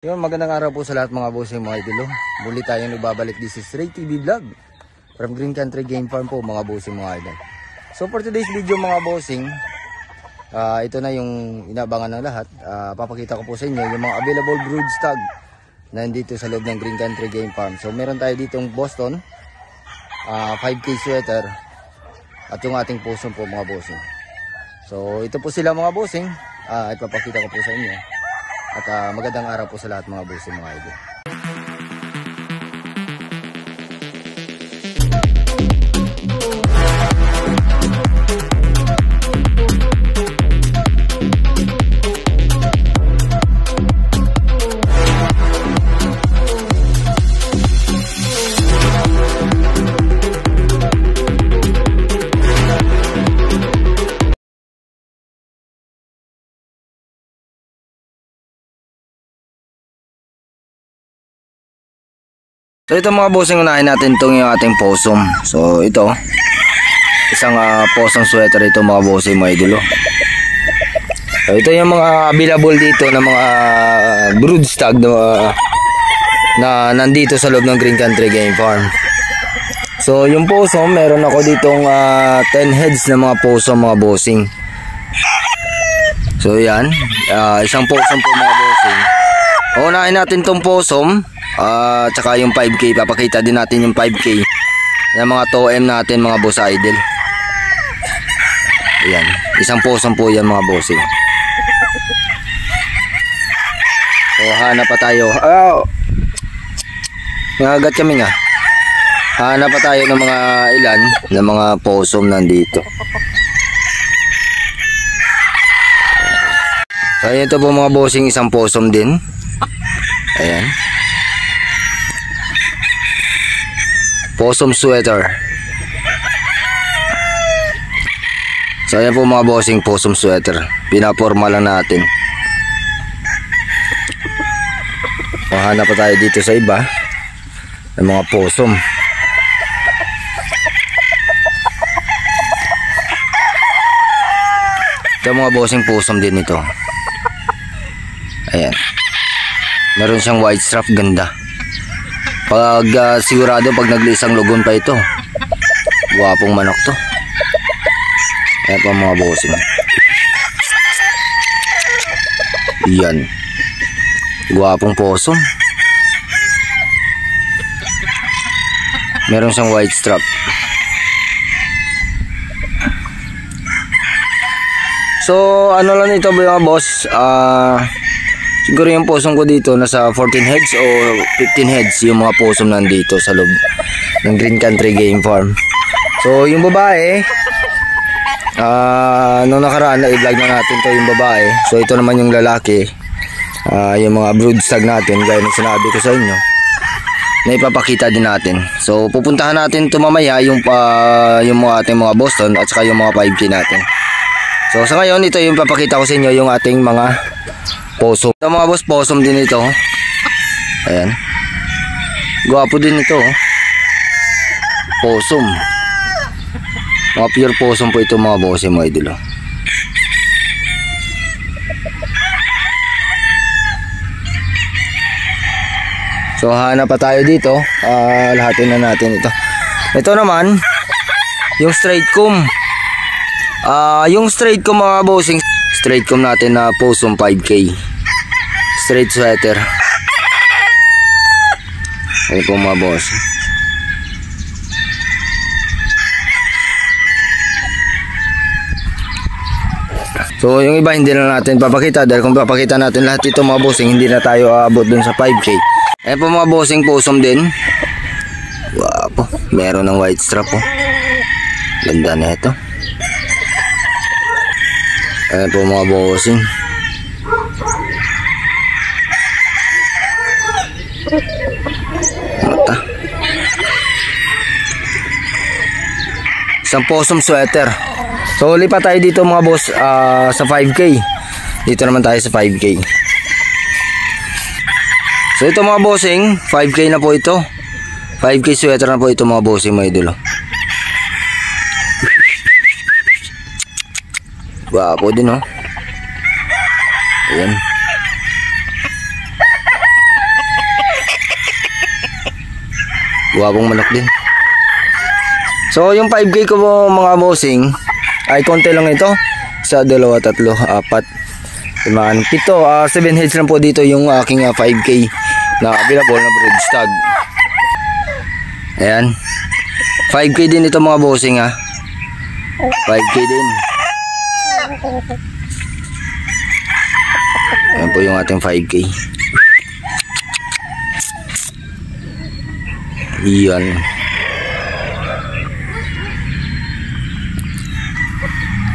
Yun, magandang araw po sa lahat mga bossing mga idolo. Muli tayong nagbabalik. This is Ray TV Vlog from Green Country Game Farm po mga bossing mga idol. So for today's video mga bossing, ito na yung inabangan ng lahat. Papakita ko po sa inyo yung mga available brood stag na nandito sa loob ng Green Country Game Farm. So meron tayo ditong Boston, 5K sweater at yung ating puso po mga bossing. So ito po sila mga bossing, ipapakita ko po sa inyo. At magandang araw po sa lahat mga bossing mga idol. So ito mga bossing, unahin natin itong yung ating possum. So ito, isang possum sweater ito mga bossing mga idolo. So ito yung mga available dito na mga brood stag na nandito sa loob ng Green Country Game Farm. So yung possum, meron ako ditong 10 heads na mga possum mga bossing. So yan, isang possum po mga bossing. Unahin natin itong possum. Tsaka yung 5K, papakita din natin yung 5K yung mga 2M natin mga boss idol. Ayan, isang possum po yan mga bossing. So hanap pa tayo. Nangagat kami nga. Hanap pa tayo ng mga ilan ng mga possum nandito. So ito po mga bossing, isang possum din. Ayan, possum sweater. So ayan po mga bossing, possum sweater. Pinaporma lang natin. Hanap pa tayo dito sa iba ng mga possum. Ito mga bossing, possum din ito. Ayan, meron siyang white strap, ganda. Pag sigurado pag naglisang lugon pa ito, guwapong manok to. Ayan pa mga bossing. Yan, guwapong possum. Meron siyang white strap. So ano lang ito mga boss, siguro yung possum ko dito nasa 14 heads o 15 heads yung mga possum nandito sa loob ng Green Country Game Farm. So yung babae, nung nakaraan na i-vlog na natin to yung babae. So ito naman yung lalaki, yung mga brood stag natin gaya ng sinabi ko sa inyo na ipapakita din natin. So pupuntahan natin ito mamaya yung mga ating mga Boston at saka yung mga 5K natin. So sa ngayon ito yung papakita ko sa inyo yung ating mga possum. Ito mga boss, possum din ito. Ayan, gwapo din ito. Possum, mga pure possum po ito mga boss mga idolo. So hanap pa tayo dito. Lahatin na natin ito. Ito naman yung straight comb. Yung straight comb mga bossing, straight comb natin na possum 5K straight sweater. Ayun po mga boss. So yung iba hindi na natin papakita dahil kung papakita natin lahat ito mga bossing, hindi na tayo aabot dun sa 5K. Ayun po mga bossing, possum din. Wow po, meron ng white strap po. Ganda na ito. Ayun po mga bossing. Mata. Isang possum sweater. So lipat tayo dito mga boss sa 5K. Dito naman tayo sa 5K. So ito mga bossing, 5K na po ito. 5K sweater na po ito mga bossing mga idolo. Gwapo din oh. Ayan. Guwapong manok din. So yung 5K ko po mga bossing ay konti lang ito. 1, 2, 3, 4, 5, 7 heads lang po dito yung aking 5K na available na broodstag. Ayan. 5K din ito mga bossing ha. 5K din. Ayan po yung ating 5K. Iyan.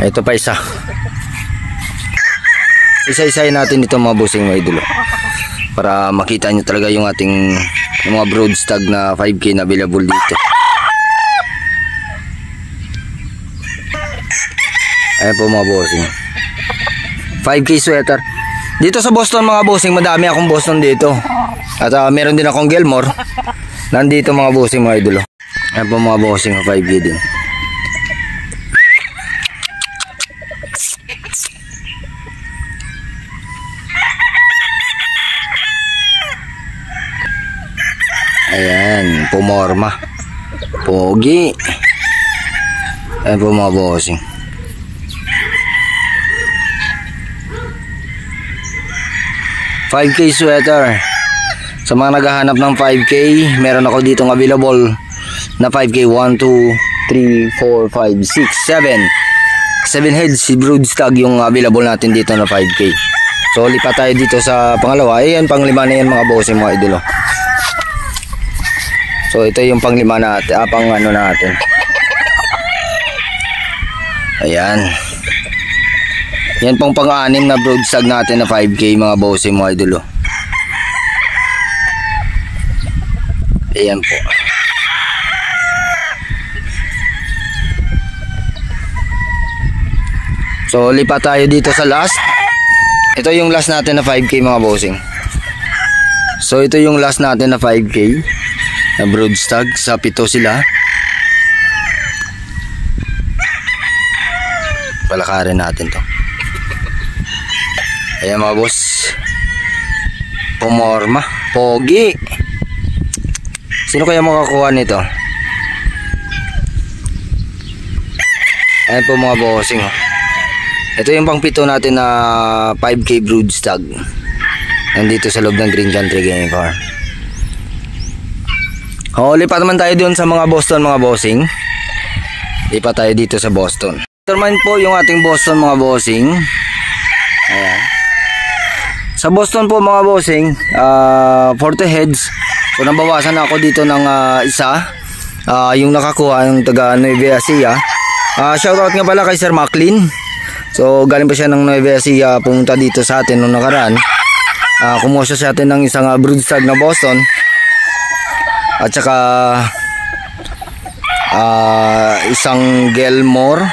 Ito pa isa. Isa-isahin natin ito mga bossing mga idolo. Para makita nyo talaga yung ating mga broodstag na 5K na available dito. Ayan po mga bossing. 5K sweater. Dito sa Boston mga bossing, madami akong Boston dito. At meron din akong Gilmore. Nandito mga bossing mga idolo. Ayan po mga bossing, 5K din. Ayan, pumorma. Pogi. Ayan po mga bossing. $5K sweater. Sa mga naghahanap ng 5K, meron ako ditong available na 5K. 1, 2, 3, 4, 5, 6, 7 heads si broodstag yung available natin dito na 5K. So lipat tayo dito sa pangalawa. Ayan, panglima na yan mga bossing mga idolo. So ito yung panglima natin, pang ano natin. Ayan. Yan pong pang-anim na broodstag natin na 5K mga bossing mga idolo. Ayan po. So lipat tayo dito sa last. Ito yung last natin na 5K mga bossing. So ito yung last natin na 5K na broodstag. Sa 7 sila. Palakarin natin to. Ayan mga boss. Pumorma. Pogi. Sino kaya makakuha nito? Ayan po mga bossing. Ito yung pang 7 natin na 5K broodstag. Nandito sa loob ng Green Country Game Farm. Lipat naman tayo doon sa mga Boston mga bossing. Lipat tayo dito sa Boston. Ito naman po yung ating Boston mga bossing. Ayan. Sa Boston po mga bossing, 40 heads. So nabawasan ako dito ng isa. Yung nakakuha ng taga Nueva Ecija. Shoutout nga pala kay Sir Maclean. So galing pa siya ng Nueva Ecija, pumunta dito sa atin noong nakaraan. Kumuha siya sa atin ng isang broodstag na Boston. At saka isang Gilmore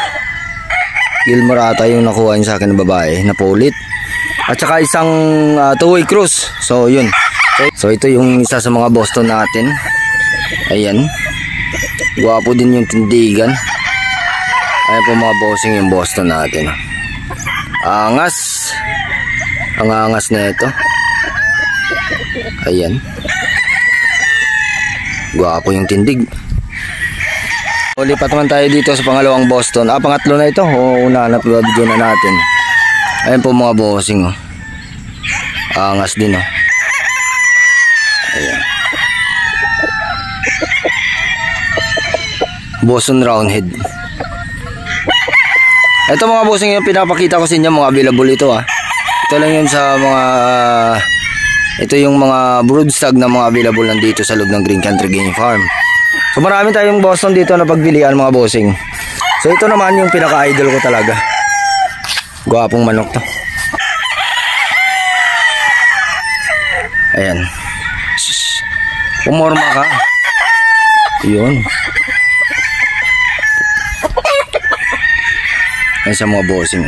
ata yung nakuha niya sa akin na babae na pulit. At saka isang two-way cruise. So yun. So ito yung isa sa mga Boston natin. Ayan. Guwapo din yung tindigan. Ayan po mga bossing yung Boston natin. Angas. Ang angas na ito. Ayan. Guwapo yung tindig. Lipat naman tayo dito sa pangalawang Boston. Pangatlo na ito. Una na video na natin. Ayan po mga bossing. Angas din. Ayan. Boston Roundhead. Ito mga bossing yung pinapakita ko sa inyo, mga available ito Ito lang yun sa mga ito yung mga broodstag na mga available nandito sa loob ng Green Country Game Farm. So marami tayong Boston dito na pagpilian mga bossing. So ito naman yung pinaka-idol ko talaga. Gwapong manok to. Ayan. Pumorma ka. Yun. Ayan sa mga bossing.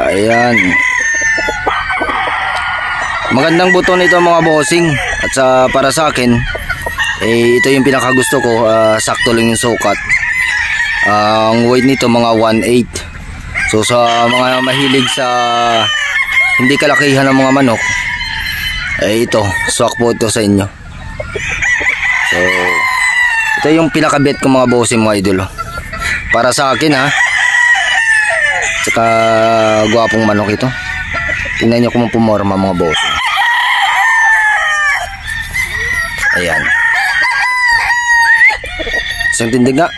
Ayan. Magandang buto nito mga bossing. At para sa akin, ito yung pinakagusto ko. Sakto lang yung sukat. Ang weight nito mga 1/8. So sa mga mahilig sa hindi kalakihan ng mga manok, ito, swak po ito sa inyo. So ito yung pinakabet ko mga bossing mga idol. Para sa akin ha. Tsaka gwapong manok ito. Tingnan nyo kung pumorma mga bossing. Ayan. Isang tindig nga.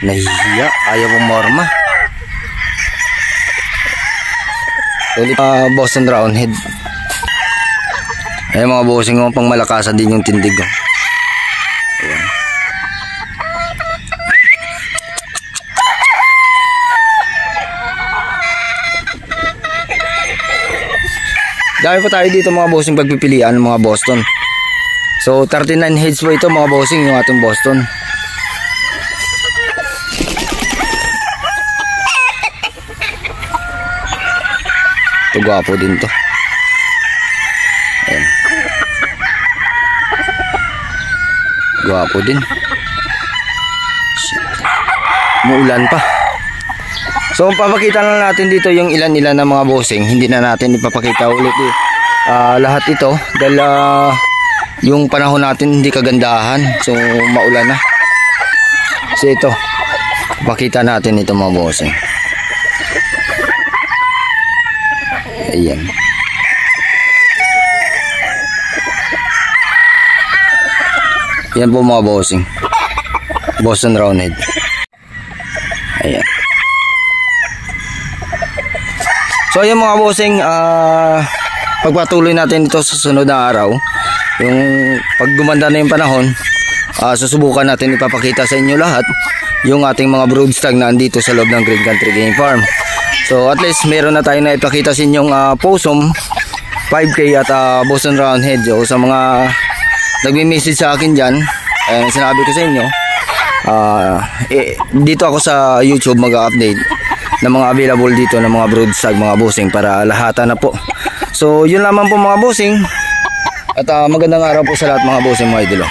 Nahihiya, ayaw pumorma. Ulit Boston Roundhead. Ayan mga bossing, pang malakasan din yung tindig. Ayan. Dami pa tayo dito mga bossing pagpipilian ng mga Boston. So 39 heads po ito mga bossing, yung ating Boston. Ito gwapo din to. Ayan. Gwapo din. Muulan pa. So papakita na natin dito yung ilan-ilan na mga bossing. Hindi na natin ipapakita ulit lahat ito dahil yung panahon natin hindi kagandahan. So maulan na. So ito, pakita natin ito mga bossing. Ayan. Yan po mga bossing, Boston Roundhead. Ayan. So ayan mga bossing, pagpatuloy natin ito sa sunod na araw. Yung pag gumanda na yung panahon, susubukan natin ipapakita sa inyo lahat yung ating mga brood stag na andito sa loob ng Green Country Game Farm. So at least meron na tayo na ipakita sa inyong possum 5K at Boston Roundhead. So sa mga nagme-message sa akin dyan, sinabi ko sa inyo, dito ako sa YouTube mag-update ng mga available dito ng mga brood stag mga bossing para lahatan na po. So yun lamang po mga bossing, at magandang araw po sa lahat mga bossing mga idolo.